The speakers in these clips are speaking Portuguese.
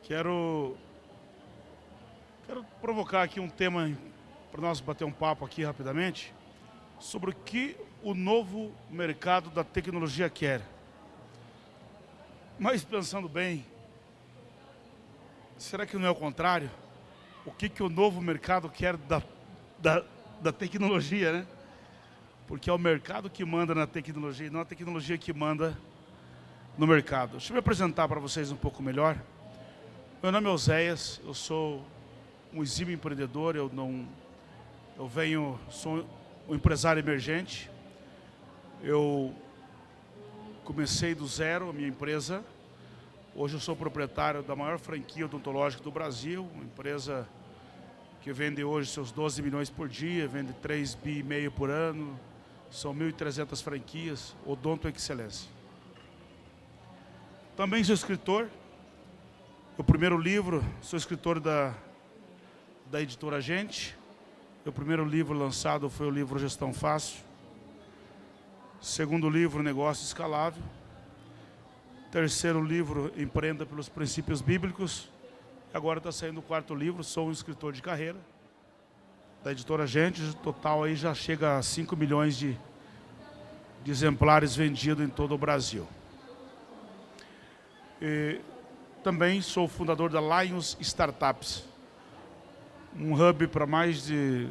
Quero provocar aqui um tema para nós bater um papo aqui rapidamente sobre o que o novo mercado da tecnologia quer. Mas pensando bem, será que não é o contrário? O que o novo mercado quer da tecnologia, né? Porque é o mercado que manda na tecnologia e não a tecnologia que manda no mercado. Deixa eu me apresentar para vocês um pouco melhor. Meu nome é Oséias, eu sou um exímio empreendedor, sou um empresário emergente. Eu comecei do zero a minha empresa. Hoje eu sou proprietário da maior franquia odontológica do Brasil, uma empresa que vende hoje seus 12 milhões por dia, vende 3,5 bi por ano, são 1.300 franquias, Odonto Excelência. Também sou escritor. O primeiro livro, sou escritor da editora Gente. O primeiro livro lançado foi o livro Gestão Fácil. Segundo livro, Negócio Escalável. Terceiro livro, Empreenda pelos Princípios Bíblicos. Agora está saindo o quarto livro, Sou um Escritor de Carreira, da editora Gente. O total aí já chega a 5 milhões de exemplares vendidos em todo o Brasil. E também sou fundador da Lions Startups, um hub para mais de...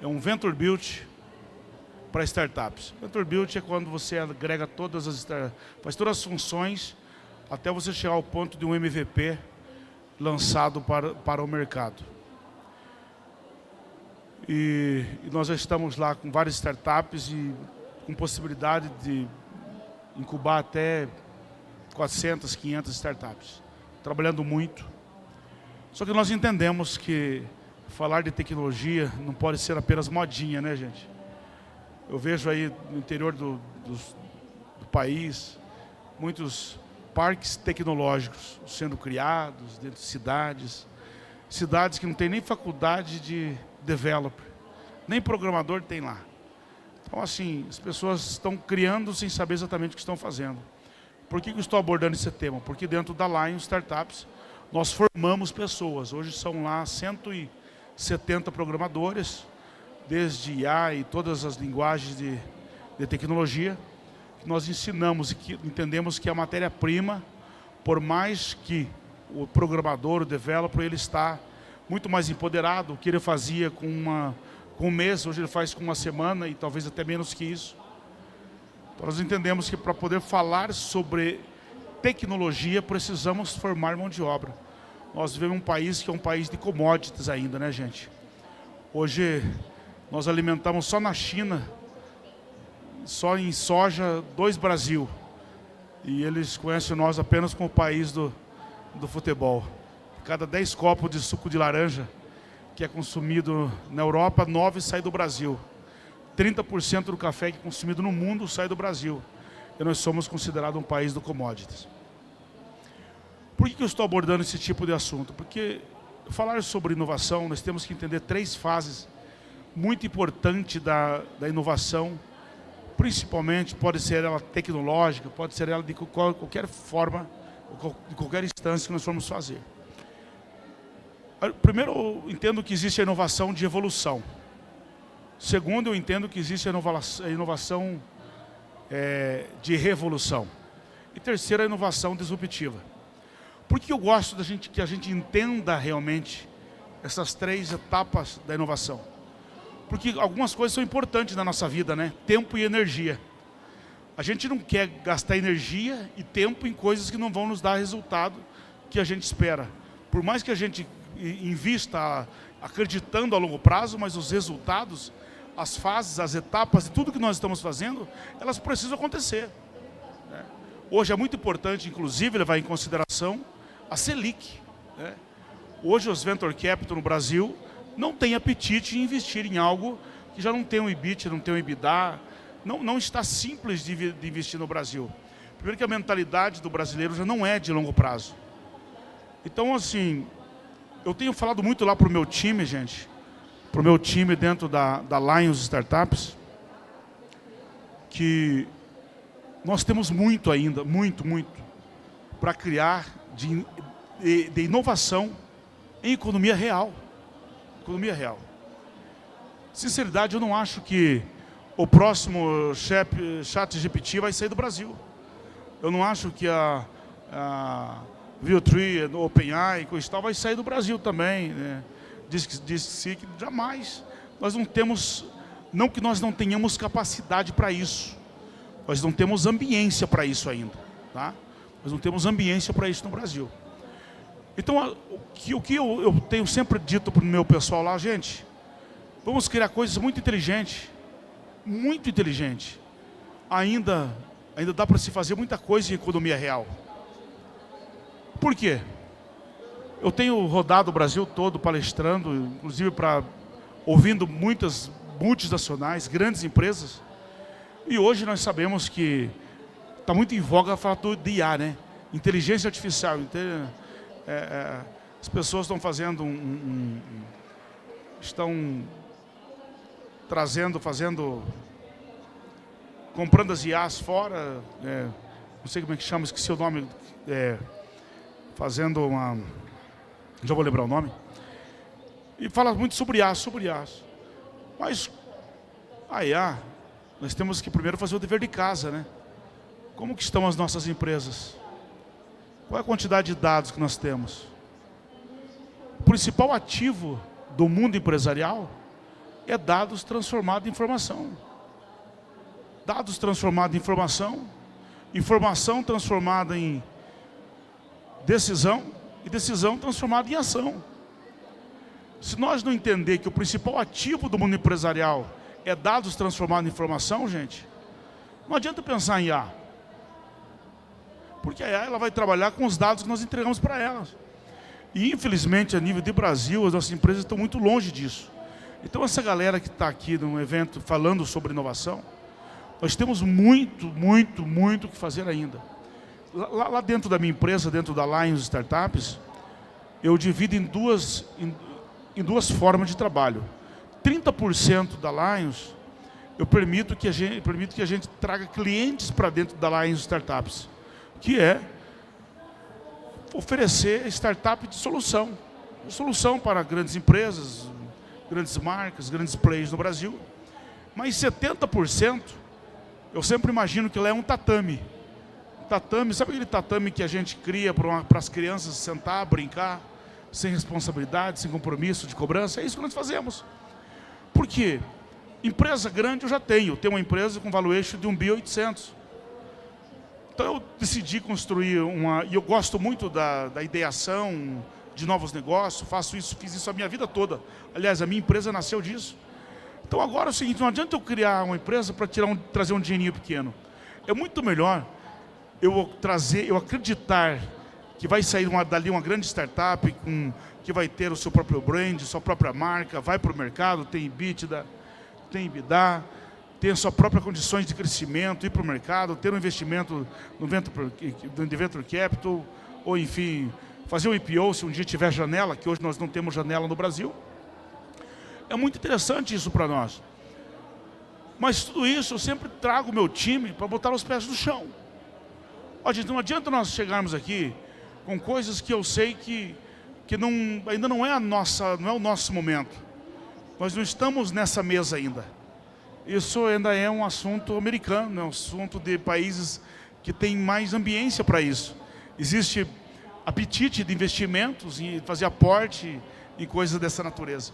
É um Venture Build para startups. Venture Build é quando você agrega faz todas as funções até você chegar ao ponto de um MVP lançado para o mercado. E nós já estamos lá com várias startups e com possibilidade de incubar até 400, 500 startups, trabalhando muito. Só que nós entendemos que falar de tecnologia não pode ser apenas modinha, né, gente? Eu vejo aí no interior do país muitos parques tecnológicos sendo criados dentro de cidades que não tem nem faculdade de developer, nem programador tem lá. Então, assim, as pessoas estão criando sem saber exatamente o que estão fazendo. Por que eu estou abordando esse tema? Porque dentro da Lions Startups nós formamos pessoas. Hoje são lá 170 programadores, desde IA e todas as linguagens de tecnologia, que nós ensinamos e que entendemos que a matéria-prima, por mais que o programador, o developer, ele está muito mais empoderado. O que ele fazia com um mês, hoje ele faz com uma semana e talvez até menos que isso. Então, nós entendemos que para poder falar sobre tecnologia, precisamos formar mão de obra. Nós vivemos um país que é um país de commodities ainda, né, gente? Hoje, nós alimentamos só na China, só em soja, 2 Brasil. E eles conhecem nós apenas como o país do futebol. Cada 10 copos de suco de laranja que é consumido na Europa, 9 sai do Brasil. 30% do café que é consumido no mundo sai do Brasil. E nós somos considerados um país do commodities. Por que eu estou abordando esse tipo de assunto? Porque falar sobre inovação, nós temos que entender 3 fases muito importantes da inovação. Principalmente, pode ser ela tecnológica, pode ser ela de qualquer forma, de qualquer instância que nós formos fazer. Primeiro, eu entendo que existe a inovação de evolução. Segundo, eu entendo que existe a inovação de revolução. E terceiro, a inovação disruptiva. Por que eu gosto que a gente entenda realmente essas 3 etapas da inovação? Porque algumas coisas são importantes na nossa vida, né? Tempo e energia. A gente não quer gastar energia e tempo em coisas que não vão nos dar resultado que a gente espera. Por mais que a gente invista acreditando a longo prazo, mas os resultados, as fases, as etapas e tudo que nós estamos fazendo, elas precisam acontecer, né? Hoje é muito importante, inclusive, levar em consideração a Selic, né? Hoje os Venture Capital no Brasil não têm apetite em investir em algo que já não tem um EBIT, não tem um EBITDA, não está simples de investir no Brasil. Primeiro que a mentalidade do brasileiro já não é de longo prazo. Então, assim, eu tenho falado muito lá para o meu time, gente, para o meu time dentro da Lions Startups, que nós temos muito ainda, muito, para criar de inovação em economia real. Economia real. Sinceridade, eu não acho que o próximo ChatGPT vai sair do Brasil. Eu não acho que a Veo3, a OpenAI e coisa e tal vai sair do Brasil também, né? Diz-se que jamais. Nós não temos, não que nós não tenhamos capacidade para isso, nós não temos ambiência para isso ainda, tá? Nós não temos ambiência para isso no Brasil. Então, o que eu tenho sempre dito para o meu pessoal lá, gente, vamos criar coisas muito inteligentes, muito inteligentes. Ainda dá para se fazer muita coisa em economia real. Por quê? Eu tenho rodado o Brasil todo palestrando, inclusive ouvindo muitas multinacionais, grandes empresas. E hoje nós sabemos que está muito em voga falar de IA, né? Inteligência artificial. As pessoas estão fazendo comprando as IAs fora, não sei como é que chama, esqueci o nome, já vou lembrar o nome, e fala muito sobre IAs, mas a IA, nós temos que primeiro fazer o dever de casa, né? Como que estão as nossas empresas? Qual é a quantidade de dados que nós temos? O principal ativo do mundo empresarial é dados transformados em informação. Dados transformados em informação, informação transformada em decisão e decisão transformada em ação. Se nós não entender que o principal ativo do mundo empresarial é dados transformados em informação, gente, não adianta pensar em IA. Porque a IA ela vai trabalhar com os dados que nós entregamos para elas. E infelizmente, a nível de Brasil, as nossas empresas estão muito longe disso. Então essa galera que está aqui num evento falando sobre inovação, nós temos muito o que fazer ainda. Lá dentro da minha empresa, dentro da Lions Startups, eu divido em duas formas de trabalho. 30% da Lions, eu permito que a gente traga clientes para dentro da Lions Startups, que é oferecer startup de solução para grandes empresas, grandes marcas, grandes players no Brasil. Mas 70%, eu sempre imagino que lá é um tatame. Tatame, sabe aquele tatame que a gente cria para as crianças sentar, brincar, sem responsabilidade, sem compromisso de cobrança? É isso que nós fazemos. Por quê? Empresa grande eu já tenho. Tenho uma empresa com valuation de 1.800 bi. Então eu decidi construir e eu gosto muito da ideação de novos negócios, fiz isso a minha vida toda. Aliás, a minha empresa nasceu disso. Então agora é o seguinte, não adianta eu criar uma empresa para trazer um dinheirinho pequeno. É muito melhor eu acreditar que vai sair dali uma grande startup que vai ter o seu próprio brand, sua própria marca, vai para o mercado, tem EBITDA, tem EBITDA, tem a sua própria condições de crescimento, ir para o mercado, ter um investimento no venture capital, ou enfim, fazer um IPO se um dia tiver janela, que hoje nós não temos janela no Brasil. É muito interessante isso para nós. Mas tudo isso eu sempre trago o meu time para botar os pés no chão. Ó, gente, não adianta nós chegarmos aqui com coisas que eu sei que ainda não é o nosso momento. Nós não estamos nessa mesa ainda. Isso ainda é um assunto americano, é um assunto de países que têm mais ambiência para isso. Existe apetite de investimentos e fazer aporte em coisas dessa natureza.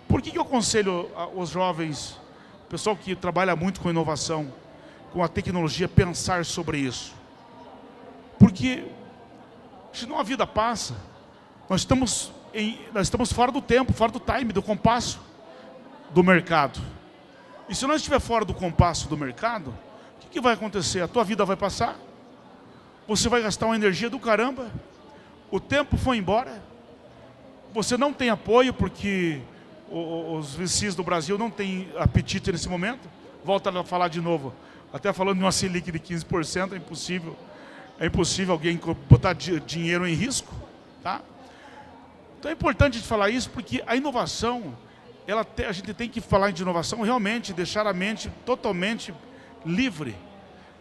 Por que eu aconselho aos jovens, o pessoal que trabalha muito com inovação, com a tecnologia, pensar sobre isso? Porque senão a vida passa, nós estamos fora do tempo, fora do time, do compasso do mercado. E se nós estiver fora do compasso do mercado, o que vai acontecer? A tua vida vai passar, você vai gastar uma energia do caramba, o tempo foi embora, você não tem apoio porque os VCs do Brasil não têm apetite nesse momento. Volta a falar de novo, até falando de uma Selic de 15%, é impossível alguém botar dinheiro em risco, tá? Então é importante falar isso porque a inovação, a gente tem que falar de inovação realmente, deixar a mente totalmente livre.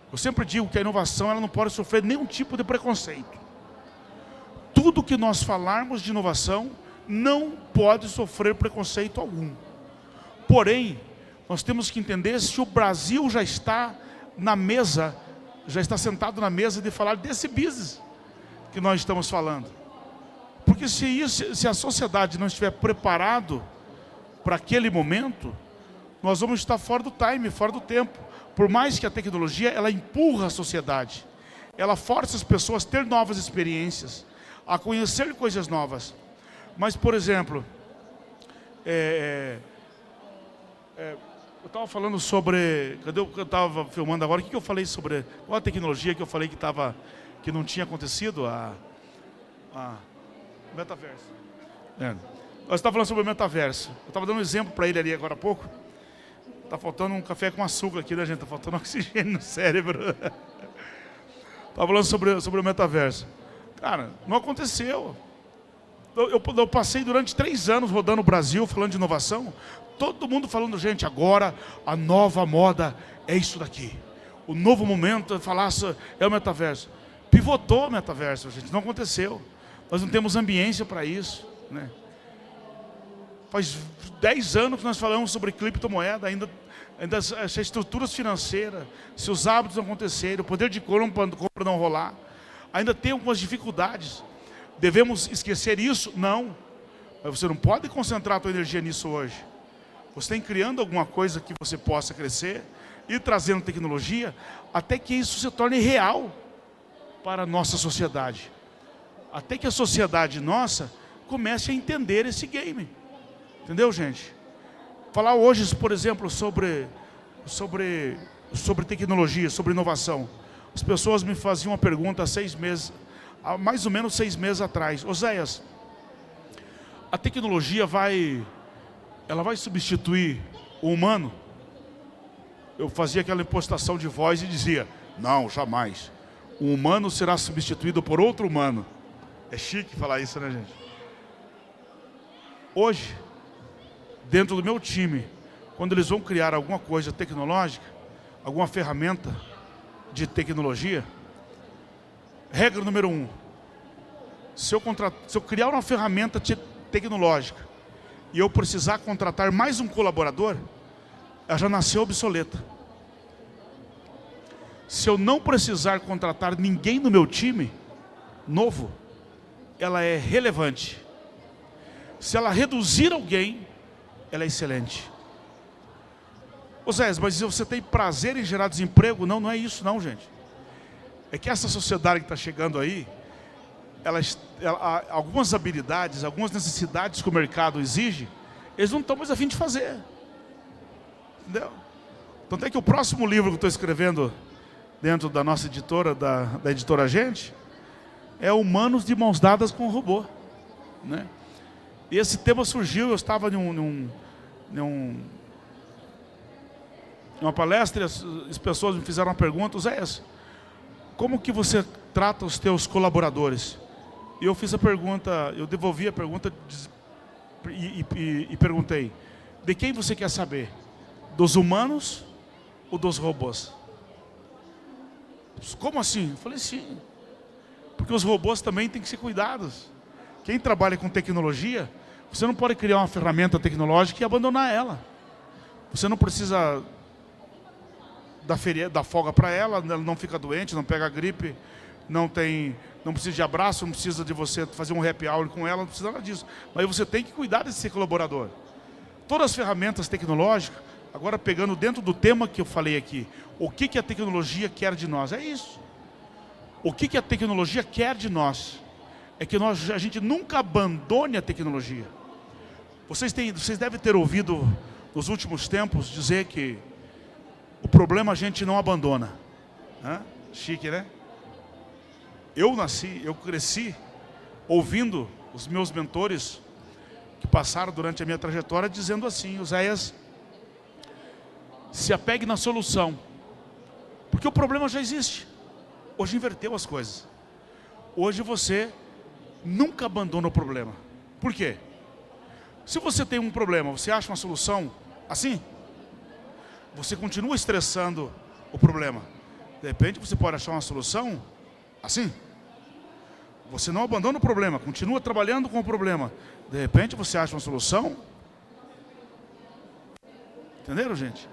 Eu sempre digo que a inovação ela não pode sofrer nenhum tipo de preconceito. tudo que nós falarmos de inovação não pode sofrer preconceito algum. Porém, nós temos que entender se o Brasil já está na mesa, já está sentado na mesa de falar desse business que nós estamos falando. Porque se a sociedade não estiver preparado para aquele momento, nós vamos estar fora do time, fora do tempo. Por mais que a tecnologia, ela empurra a sociedade, ela força as pessoas a ter novas experiências, a conhecer coisas novas. Mas, por exemplo, eu estava falando sobre... Cadê eu estava filmando agora? O que eu falei sobre... Qual a tecnologia que eu falei que não tinha acontecido? Metaverso. Nós estávamos falando sobre o metaverso. Eu estava dando um exemplo para ele ali agora há pouco. Está faltando um café com açúcar aqui, né, gente? Está faltando oxigênio no cérebro. Estava falando sobre o metaverso. Cara, não aconteceu. Eu passei durante 3 anos rodando o Brasil, falando de inovação. Todo mundo falando, gente, agora a nova moda é isso daqui. O novo momento é o metaverso. Pivotou o metaverso, gente. Não aconteceu. Nós não temos ambiência para isso, né? Faz 10 anos que nós falamos sobre criptomoeda, ainda as estruturas financeiras, se os hábitos não acontecerem, o poder de compra não rolar, ainda tem algumas dificuldades. Devemos esquecer isso? Não. Mas você não pode concentrar a sua energia nisso hoje. Você tem criando alguma coisa que você possa crescer e trazendo tecnologia até que isso se torne real para a nossa sociedade. Até que a sociedade nossa comece a entender esse game. Entendeu, gente? Falar hoje, por exemplo, sobre tecnologia, sobre inovação. As pessoas me faziam uma pergunta há mais ou menos 6 meses atrás. Oséias, a tecnologia vai substituir o humano? Eu fazia aquela impostação de voz e dizia, não, jamais. O humano será substituído por outro humano. É chique falar isso, né, gente? Hoje, dentro do meu time, quando eles vão criar alguma coisa tecnológica, alguma ferramenta de tecnologia, regra número 1, se eu criar uma ferramenta tecnológica e eu precisar contratar mais um colaborador, ela já nasceu obsoleta. Se eu não precisar contratar ninguém no meu time novo, ela é relevante. Se ela reduzir alguém, ela é excelente. Zé, mas você tem prazer em gerar desemprego? Não, não é isso não, gente. É que essa sociedade que está chegando aí, algumas habilidades, algumas necessidades que o mercado exige, eles não estão mais a fim de fazer. Entendeu? Tanto é que o próximo livro que eu estou escrevendo dentro da nossa editora, da editora Gente, é Humanos de Mãos Dadas com o Robô, né? E esse tema surgiu, eu estava numa palestra e as pessoas me fizeram uma pergunta, Zé, como que você trata os teus colaboradores? E eu fiz a pergunta, eu devolvi a pergunta e perguntei, de quem você quer saber? Dos humanos ou dos robôs? Como assim? Eu falei, sim. Porque os robôs também têm que ser cuidados. Quem trabalha com tecnologia, você não pode criar uma ferramenta tecnológica e abandonar ela. Você não precisa dar folga para ela, ela não fica doente, não pega gripe, não precisa de abraço, não precisa de você fazer um happy hour com ela, não precisa nada disso. Mas você tem que cuidar desse colaborador. Todas as ferramentas tecnológicas, agora pegando dentro do tema que eu falei aqui, o que a tecnologia quer de nós? É isso. O que a tecnologia quer de nós? É que a gente nunca abandone a tecnologia. Vocês devem ter ouvido nos últimos tempos dizer que o problema a gente não abandona. Chique, né? Eu cresci ouvindo os meus mentores que passaram durante a minha trajetória dizendo assim, Oséias, se apegue na solução, porque o problema já existe. Hoje inverteu as coisas. Hoje você nunca abandona o problema. Por quê? Se você tem um problema, você acha uma solução assim? Você continua estressando o problema. De repente você pode achar uma solução assim. Você não abandona o problema, continua trabalhando com o problema. De repente você acha uma solução. Entenderam, gente?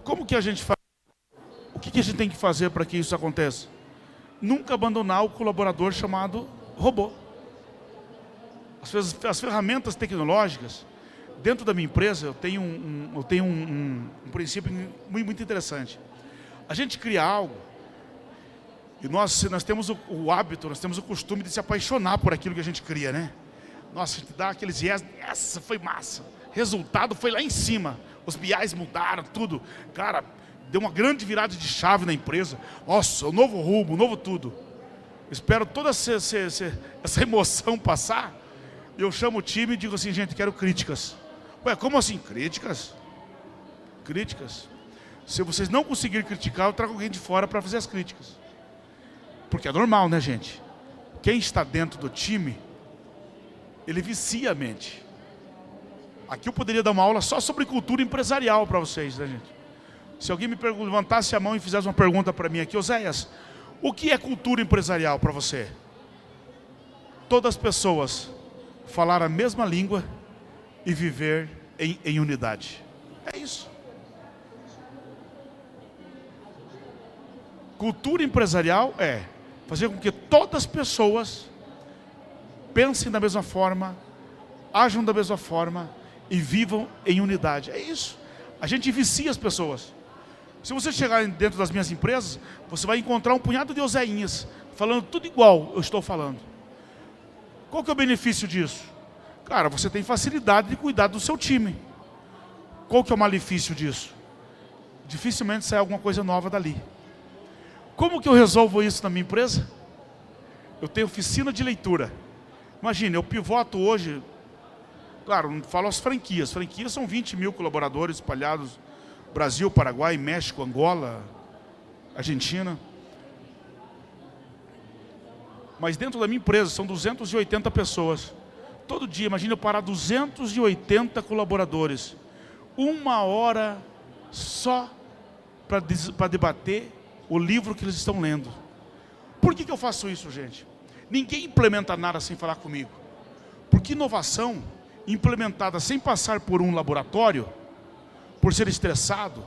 Como que a gente faz? O que a gente tem que fazer para que isso aconteça? Nunca abandonar o colaborador chamado robô. As ferramentas tecnológicas, dentro da minha empresa, eu tenho um princípio muito interessante. A gente cria algo, e nós temos o hábito, nós temos o costume de se apaixonar por aquilo que a gente cria, né? Nossa, a gente dá aqueles yes, essa foi massa. Resultado foi lá em cima. Os BIs mudaram, tudo. Cara, deu uma grande virada de chave na empresa. Nossa, o novo rumo, o novo tudo. Espero toda essa emoção passar. Eu chamo o time e digo assim, gente, quero críticas. Ué, como assim? Críticas? Críticas. Se vocês não conseguirem criticar, eu trago alguém de fora para fazer as críticas. Porque é normal, né, gente? Quem está dentro do time, ele vicia a mente. Aqui eu poderia dar uma aula só sobre cultura empresarial para vocês, né, gente? Se alguém me levantasse a mão e fizesse uma pergunta para mim aqui, Oséias, o que é cultura empresarial para você? Todas as pessoas falar a mesma língua e viver em unidade. É isso. Cultura empresarial é fazer com que todas as pessoas pensem da mesma forma, ajam da mesma forma e vivam em unidade. É isso. A gente vicia as pessoas. Se você chegar dentro das minhas empresas, você vai encontrar um punhado de Oséinhas falando tudo igual eu estou falando. Qual que é o benefício disso? Cara, você tem facilidade de cuidar do seu time. Qual que é o malefício disso? Dificilmente sai alguma coisa nova dali. Como que eu resolvo isso na minha empresa? Eu tenho oficina de leitura. Imagina, eu pivoto hoje, claro, não falo as franquias. Franquias são 20 mil colaboradores espalhados Brasil, Paraguai, México, Angola, Argentina. Mas dentro da minha empresa são 280 pessoas. Todo dia, imagina eu parar 280 colaboradores. 1 hora só para debater o livro que eles estão lendo. Por que eu faço isso, gente? Ninguém implementa nada sem falar comigo. Porque inovação implementada sem passar por um laboratório, por ser estressado,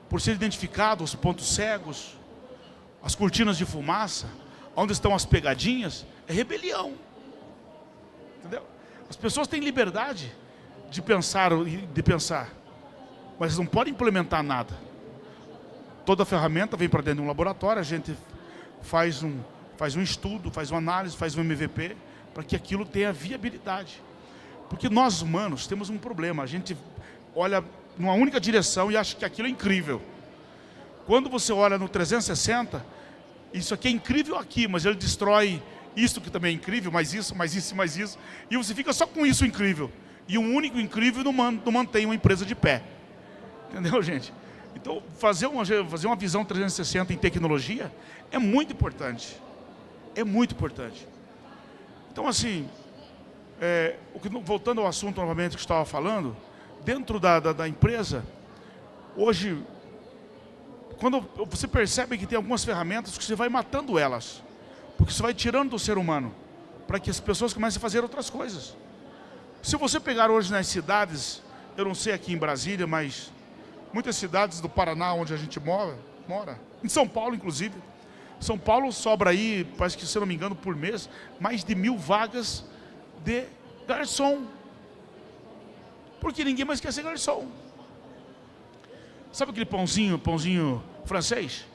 por ser identificado os pontos cegos, as cortinas de fumaça, onde estão as pegadinhas, é rebelião. Entendeu? As pessoas têm liberdade de pensar, mas não podem implementar nada. Toda ferramenta vem para dentro de um laboratório, a gente faz um estudo, faz uma análise, faz um MVP, para que aquilo tenha viabilidade. Porque nós humanos temos um problema, a gente olha numa única direção e acha que aquilo é incrível. Quando você olha no 360, isso aqui é incrível aqui, mas ele destrói isso que também é incrível, mais isso, mais isso, mais isso, e você fica só com isso incrível. E um único incrível não mantém uma empresa de pé. Entendeu, gente? Então, fazer uma visão 360 em tecnologia é muito importante. É muito importante. Então, assim, voltando ao assunto novamente que eu estava falando, dentro da empresa, hoje, quando você percebe que tem algumas ferramentas que você vai matando elas, porque você vai tirando do ser humano, para que as pessoas comecem a fazer outras coisas. Se você pegar hoje nas cidades, eu não sei aqui em Brasília, mas muitas cidades do Paraná, onde a gente mora, em São Paulo inclusive, São Paulo sobra aí, parece que, se eu não me engano, por mês, mais de 1000 vagas de garçom. Porque ninguém mais quer ser garçom. Sabe aquele pãozinho francês?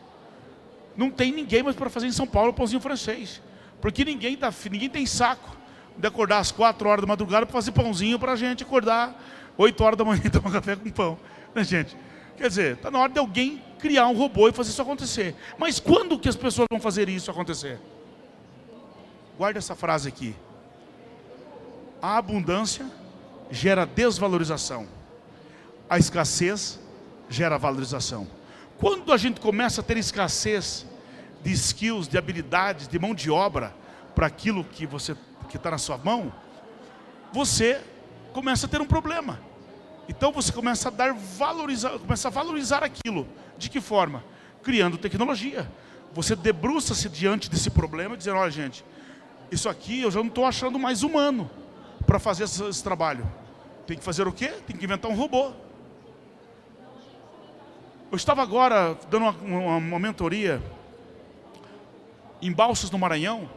Não tem ninguém mais para fazer em São Paulo pãozinho francês. Porque ninguém tem saco de acordar às 4 horas da madrugada para fazer pãozinho para a gente acordar 8 horas da manhã e tomar café com pão. Né, gente? Quer dizer, está na hora de alguém criar um robô e fazer isso acontecer. Mas quando que as pessoas vão fazer isso acontecer? Guarda essa frase aqui. A abundância gera desvalorização. A escassez gera valorização. Quando a gente começa a ter escassez de skills, de habilidades, de mão de obra para aquilo que está na sua mão, você começa a ter um problema. Então você começa a valorizar aquilo. De que forma? Criando tecnologia. Você debruça-se diante desse problema, dizendo, olha, gente, Isso aqui eu já não estou achando mais humano para fazer esse trabalho. Tem que fazer o quê? Tem que inventar um robô. Eu estava agora dando uma mentoria em Balsas, no Maranhão,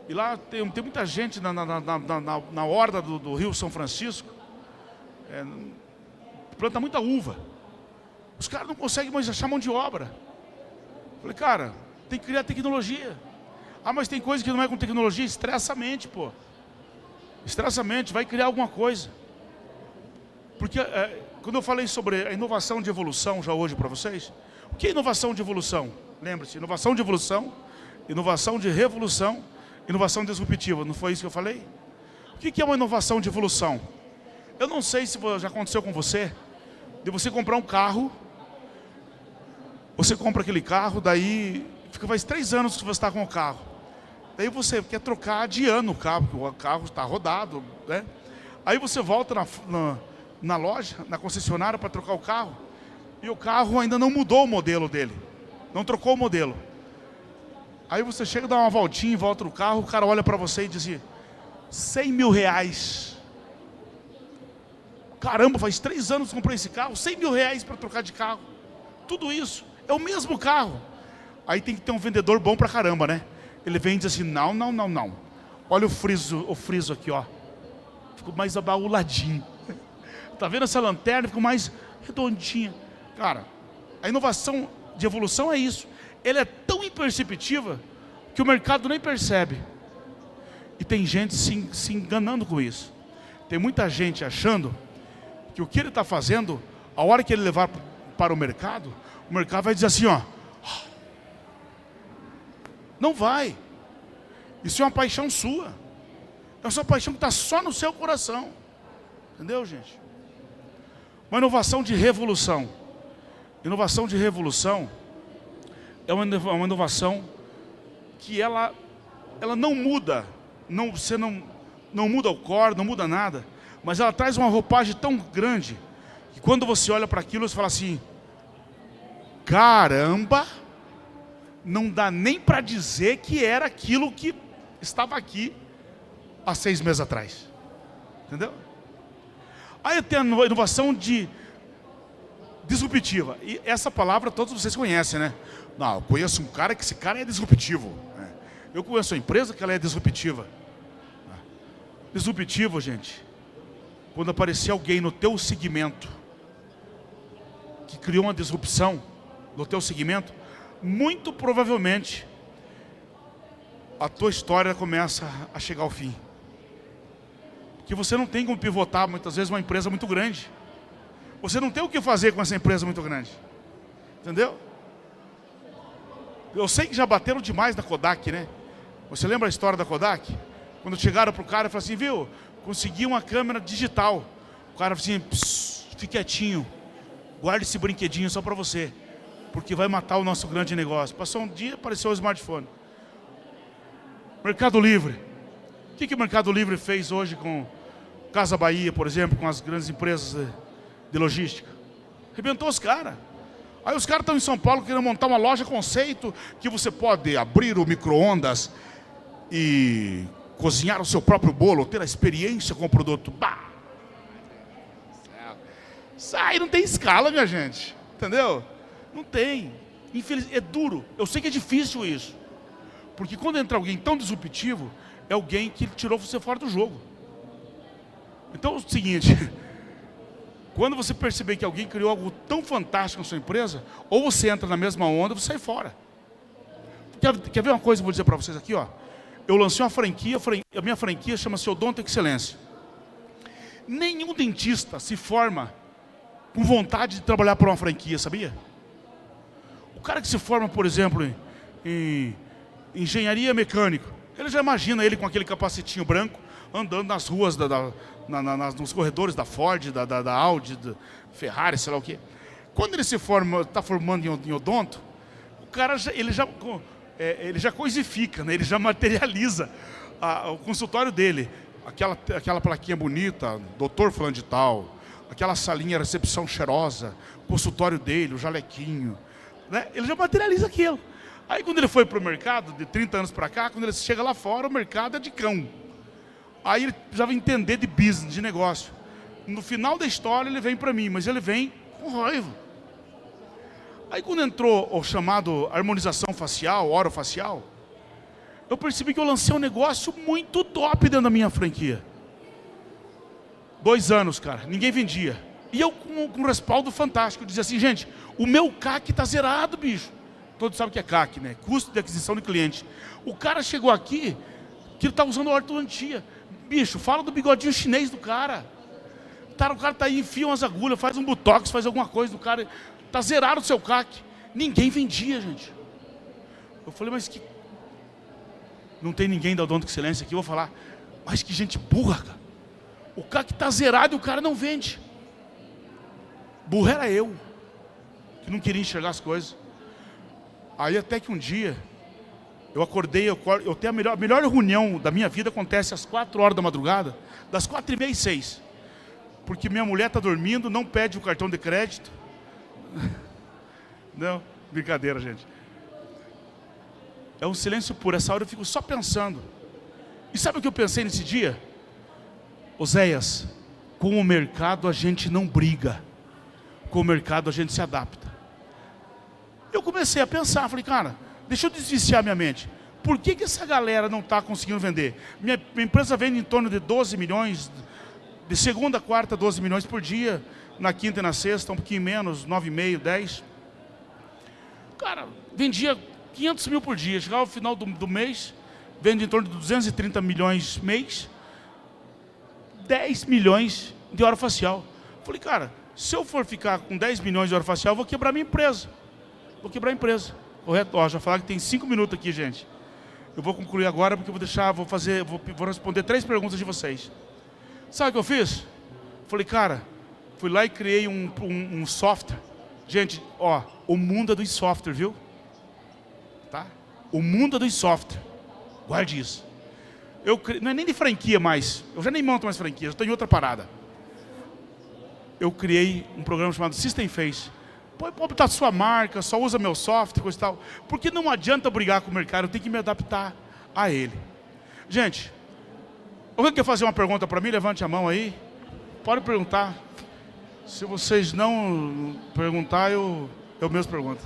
e lá tem muita gente na orla do Rio São Francisco, planta muita uva. Os caras não conseguem mais achar mão de obra. Falei, cara, tem que criar tecnologia. Ah, mas tem coisa que não é com tecnologia, estressa a mente, pô. Estressa a mente, vai criar alguma coisa. Porque quando eu falei sobre a inovação de evolução já hoje para vocês, o que é inovação de evolução? Lembre-se, inovação de evolução, inovação de revolução, inovação disruptiva. Não foi isso que eu falei? O que é uma inovação de evolução? Eu não sei se já aconteceu com você, de você comprar um carro, você compra aquele carro, daí faz 3 anos que você está com o carro. Daí você quer trocar de ano o carro, porque o carro está rodado, né? Aí você volta na loja, na concessionária para trocar o carro, e o carro ainda não mudou o modelo dele, não trocou o modelo. Aí você chega, dá uma voltinha em volta do carro, o cara olha para você e diz assim, 100 mil reais. Caramba, faz 3 anos que comprei esse carro, 100 mil reais para trocar de carro. Tudo isso, é o mesmo carro. Aí tem que ter um vendedor bom pra caramba, né? Ele vem e diz assim, não. Olha o friso aqui, ó. Ficou mais abauladinho. Tá vendo essa lanterna? Ficou mais redondinha. Cara, a inovação de evolução é isso. Ela é tão imperceptível que o mercado nem percebe. E tem gente se enganando com isso. Tem muita gente achando que o que ele está fazendo, a hora que ele levar para o mercado vai dizer assim, ó. Não vai. Isso é uma paixão sua. É uma paixão que está só no seu coração. Entendeu, gente? Uma inovação de revolução. Inovação de revolução é uma inovação que ela não muda. Você não muda o core, não muda nada. Mas ela traz uma roupagem tão grande que quando você olha para aquilo, você fala assim, caramba, não dá nem para dizer que era aquilo que estava aqui há 6 meses atrás. Entendeu? Aí tem a inovação disruptiva. E essa palavra todos vocês conhecem, né? Não, eu conheço um cara que esse cara é disruptivo. Né? Eu conheço uma empresa que ela é disruptiva. Disruptivo, gente, quando aparecer alguém no teu segmento que criou uma disrupção no teu segmento, muito provavelmente a tua história começa a chegar ao fim. Porque você não tem como pivotar muitas vezes uma empresa muito grande. Você não tem o que fazer com essa empresa muito grande. Entendeu? Eu sei que já bateram demais na Kodak, né? Você lembra a história da Kodak? Quando chegaram pro cara e falaram assim, viu, consegui uma câmera digital. O cara falou assim, fique quietinho, guarde esse brinquedinho só para você, porque vai matar o nosso grande negócio. Passou um dia, apareceu o smartphone. Mercado Livre. O que o Mercado Livre fez hoje com Casa Bahia, por exemplo, com as grandes empresas de logística? Arrebentou os caras. Aí os caras estão em São Paulo querendo montar uma loja conceito que você pode abrir o micro-ondas e cozinhar o seu próprio bolo, ter a experiência com o produto. Bah! Isso aí não tem escala, minha gente. Entendeu? Não tem. Infelizmente, é duro. Eu sei que é difícil isso. Porque quando entra alguém tão disruptivo, é alguém que tirou você fora do jogo. Então é o seguinte, quando você perceber que alguém criou algo tão fantástico na sua empresa, ou você entra na mesma onda, ou você sai fora. Quer ver uma coisa que eu vou dizer para vocês aqui, ó? Eu lancei uma franquia, a minha franquia chama-se Odonto Excelência. Nenhum dentista se forma com vontade de trabalhar por uma franquia, sabia? O cara que se forma, por exemplo, em engenharia mecânica, ele já imagina ele com aquele capacetinho branco, andando nas ruas, nos corredores da Ford, da Audi, da Ferrari, sei lá o quê. Quando ele está formando em odonto, o cara ele já coisifica, né? Ele já materializa o consultório dele. Aquela plaquinha bonita, doutor fulano de tal, aquela salinha, recepção cheirosa, o consultório dele, o jalequinho. Né? Ele já materializa aquilo. Aí quando ele foi para o mercado, de 30 anos para cá, quando ele chega lá fora, o mercado é de cão. Aí ele já vai entender de business, de negócio. No final da história ele vem para mim, mas ele vem com raiva. Aí quando entrou o chamado harmonização facial, orofacial, eu percebi que eu lancei um negócio muito top dentro da minha franquia. 2 anos, cara, ninguém vendia. E eu com um respaldo fantástico, eu dizia assim, gente, o meu CAC tá zerado, bicho. Todos sabem o que é CAC, né? Custo de aquisição de cliente. O cara chegou aqui, que ele tá usando ortodontia. Bicho, fala do bigodinho chinês do cara. O cara tá aí, enfia umas agulhas, faz um botox, faz alguma coisa do cara. Tá zerado o seu CAC. Ninguém vendia, gente. Eu falei, mas que... Não tem ninguém da Odonto Excelência aqui, eu vou falar. Mas que gente burra, cara. O CAC tá zerado e o cara não vende. Burro era eu, que não queria enxergar as coisas. Aí até que um dia, eu acordei, eu tenho a melhor reunião da minha vida, acontece às 4 horas da madrugada, das 4h30 às 6. Porque minha mulher está dormindo, não pede o cartão de crédito. Não, brincadeira, gente. É um silêncio puro, essa hora eu fico só pensando. E sabe o que eu pensei nesse dia? Oséias, com o mercado a gente não briga. Com o mercado a gente se adapta. Eu comecei a pensar, falei, cara, deixa eu desviciar minha mente. Por que essa galera não está conseguindo vender? Minha empresa vende em torno de 12 milhões, de segunda a quarta, 12 milhões por dia, na quinta e na sexta, um pouquinho menos, 9,5, 10. Cara, vendia 500 mil por dia, chegava ao final do mês, vende em torno de 230 milhões mês, 10 milhões de orofacial. Falei, cara, se eu for ficar com 10 milhões de orofacial, eu vou quebrar minha empresa. Vou quebrar a empresa. Correto? Ó, já falaram que tem 5 minutos aqui, gente. Eu vou concluir agora porque eu vou deixar, vou responder 3 perguntas de vocês. Sabe o que eu fiz? Falei, cara, fui lá e criei um software. Gente, ó, o mundo é do software, viu? Tá? O mundo é do software. Guarde isso. Não é nem de franquia mais. Eu já nem monto mais franquia, já estou em outra parada. Eu criei um programa chamado System Face. Pode botar sua marca, só usa meu software, coisa e tal. Porque não adianta brigar com o mercado, eu tenho que me adaptar a ele. Gente, alguém quer fazer uma pergunta para mim? Levante a mão aí. Pode perguntar. Se vocês não perguntar, eu mesmo pergunto.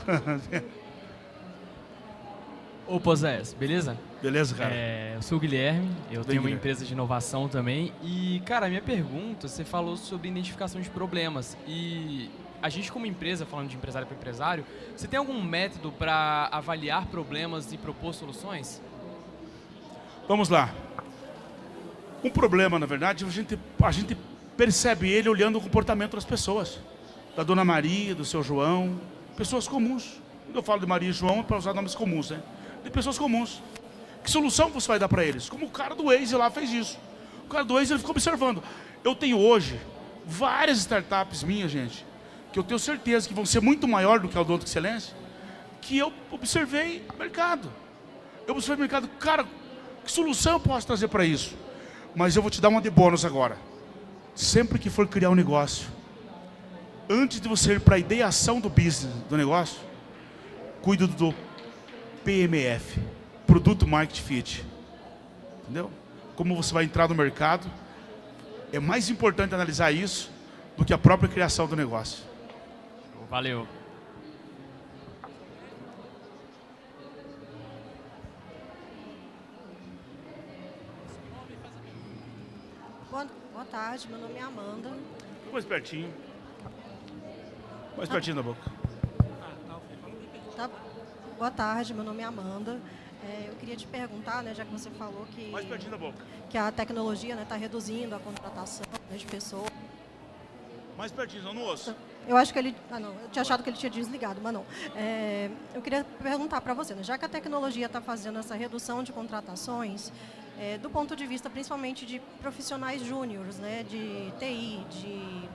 Opa, Oséias, beleza? Beleza, cara? Eu sou o Guilherme, eu tenho uma Guilherme. empresa de inovação também. E, cara, a minha pergunta, você falou sobre identificação de problemas. E a gente como empresa, falando de empresário para empresário, você tem algum método para avaliar problemas e propor soluções? Vamos lá. Um problema, na verdade, a gente percebe ele olhando o comportamento das pessoas. Da Dona Maria, do seu João, pessoas comuns. Quando eu falo de Maria e João, é para usar nomes comuns, né? De pessoas comuns. Que solução você vai dar para eles? Como o cara do Waze lá fez isso. O cara do Waze, ele ficou observando. Eu tenho hoje várias startups minhas, gente, que eu tenho certeza que vão ser muito maior do que a Odonto Excelência, que eu observei mercado. Eu observei mercado, cara, que solução eu posso trazer para isso? Mas eu vou te dar uma de bônus agora. Sempre que for criar um negócio, antes de você ir para a ideação do business, do negócio, cuide do PMF, Produto Market Fit. Entendeu? Como você vai entrar no mercado, é mais importante analisar isso do que a própria criação do negócio. Valeu. Boa tarde, meu nome é Amanda. Mais pertinho. Mais pertinho da boca. Tá? Boa tarde, meu nome é Amanda. Eu queria te perguntar, né, já que você falou Mais pertinho da boca. que a tecnologia está reduzindo a contratação, né, de pessoas. Mais pertinho, não no osso. Eu acho que ele... Ah, não, eu tinha achado que ele tinha desligado, mas não. Eu queria perguntar para você, né, já que a tecnologia está fazendo essa redução de contratações, do ponto de vista principalmente de profissionais júniores, né, de TI,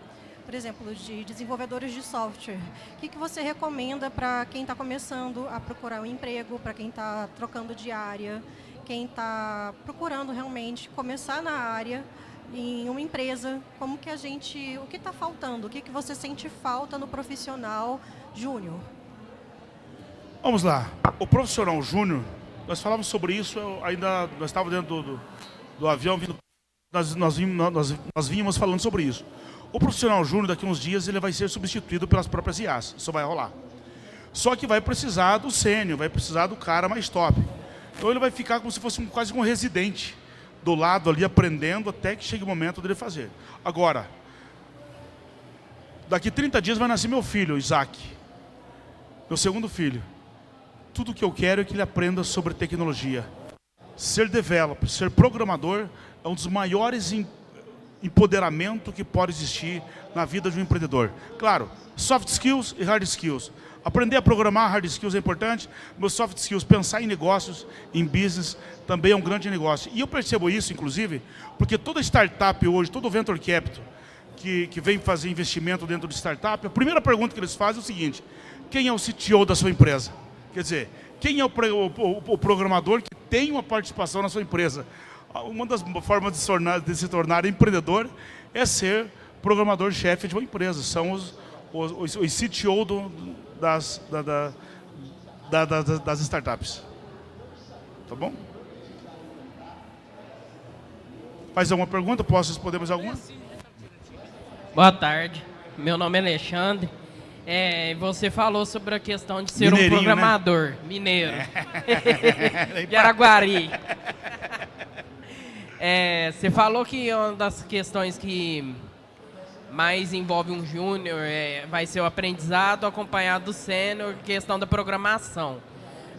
por exemplo, de desenvolvedores de software, o que você recomenda para quem está começando a procurar um emprego, para quem está trocando de área, quem está procurando realmente começar na área, em uma empresa, o que está faltando? O que você sente falta no profissional júnior? Vamos lá. O profissional júnior, nós falávamos sobre isso, nós estávamos dentro do avião, nós vínhamos falando sobre isso. O profissional júnior, daqui a uns dias, ele vai ser substituído pelas próprias IAs. Isso vai rolar. Só que vai precisar do sênior, vai precisar do cara mais top. Então ele vai ficar como se fosse quase um residente do lado ali, aprendendo até que chegue o momento dele fazer. Agora, daqui 30 dias vai nascer meu filho, Isaac. Meu segundo filho. Tudo que eu quero é que ele aprenda sobre tecnologia. Ser developer, ser programador é um dos maiores empoderamento que pode existir na vida de um empreendedor. Claro, soft skills e hard skills. Aprender a programar, hard skills é importante, mas soft skills, pensar em negócios, em business, também é um grande negócio. E eu percebo isso, inclusive, porque toda startup hoje, todo venture capital que vem fazer investimento dentro de startup, a primeira pergunta que eles fazem é o seguinte: quem é o CTO da sua empresa? Quer dizer, quem é o programador que tem uma participação na sua empresa? Uma das formas de se tornar empreendedor é ser programador-chefe de uma empresa. São os CTO das startups. Tá bom? Mais alguma pergunta? Posso responder mais alguma? Boa tarde. Meu nome é Alexandre. Você falou sobre a questão de ser um programador, né? Mineiro. De Araguari. Você falou que uma das questões que mais envolve um júnior vai ser o aprendizado acompanhado do sênior, questão da programação.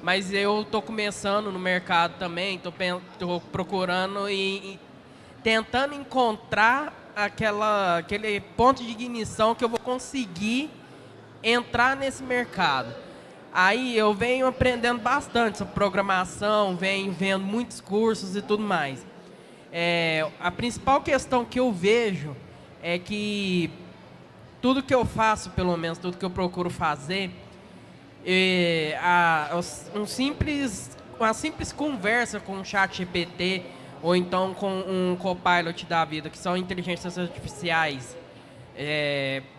Mas eu estou começando no mercado também, estou procurando e tentando encontrar aquele ponto de ignição que eu vou conseguir entrar nesse mercado. Aí eu venho aprendendo bastante sobre programação, venho vendo muitos cursos e tudo mais. A principal questão que eu vejo é que tudo que eu faço, pelo menos tudo que eu procuro fazer, uma simples conversa com um chat GPT ou então com um copilot da vida, que são inteligências artificiais,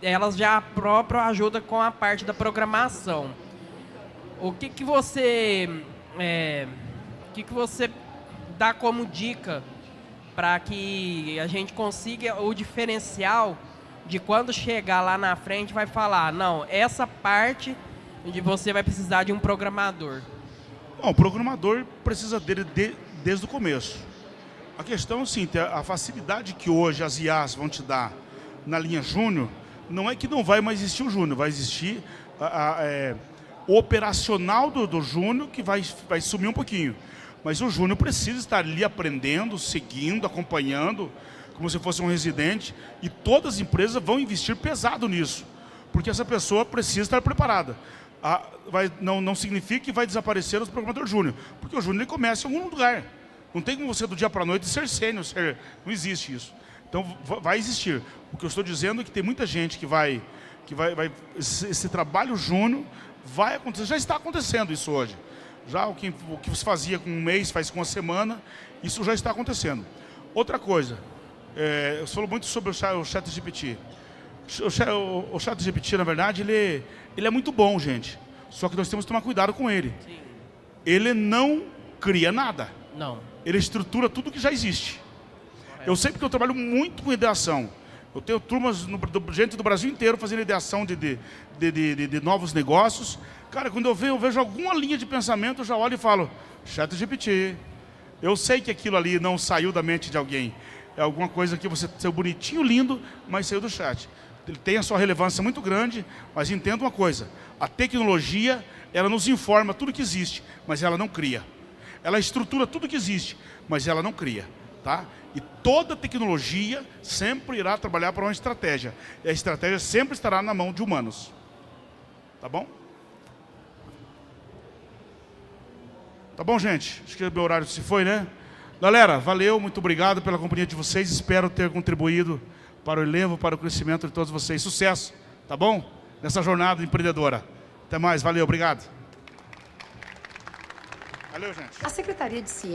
elas já próprio ajudam com a parte da programação. O que você dá como dica para que a gente consiga o diferencial de quando chegar lá na frente vai falar, não, essa parte de você vai precisar de um programador? Bom, o programador precisa dele desde o começo. A questão é assim, a facilidade que hoje as IAs vão te dar na linha júnior, não é que não vai mais existir o júnior, vai existir o operacional do júnior que vai sumir um pouquinho. Mas o júnior precisa estar ali aprendendo, seguindo, acompanhando, como se fosse um residente. E todas as empresas vão investir pesado nisso, porque essa pessoa precisa estar preparada. Não significa que vai desaparecer os programadores júnior, porque o júnior começa em algum lugar. Não tem como você do dia para a noite ser sênior, não existe isso. Então vai existir. O que eu estou dizendo é que tem muita gente que esse trabalho júnior vai acontecer, já está acontecendo isso hoje. Já o que você fazia com um mês, faz com uma semana, isso já está acontecendo. Outra coisa, você falou muito sobre o ChatGPT. O ChatGPT, na verdade, ele é muito bom, gente. Só que nós temos que tomar cuidado com ele. Sim. Ele não cria nada. Não. Ele estrutura tudo que já existe. Eu sei porque eu trabalho muito com ideação. Eu tenho turmas, gente do Brasil inteiro fazendo ideação de novos negócios. Cara, quando eu vejo alguma linha de pensamento, eu já olho e falo, ChatGPT. Eu sei que aquilo ali não saiu da mente de alguém. É alguma coisa que você saiu bonitinho, lindo, mas saiu do chat. Ele tem a sua relevância muito grande, mas entenda uma coisa. A tecnologia, ela nos informa tudo que existe, mas ela não cria. Ela estrutura tudo que existe, mas ela não cria. Tá? E toda tecnologia sempre irá trabalhar para uma estratégia. E a estratégia sempre estará na mão de humanos. Tá bom? Tá bom, gente? Acho que o meu horário se foi, né? Galera, valeu, muito obrigado pela companhia de vocês. Espero ter contribuído para o elevo, para o crescimento de todos vocês. Sucesso, tá bom? Nessa jornada empreendedora. Até mais, valeu, obrigado. Valeu, gente. A Secretaria de Ciência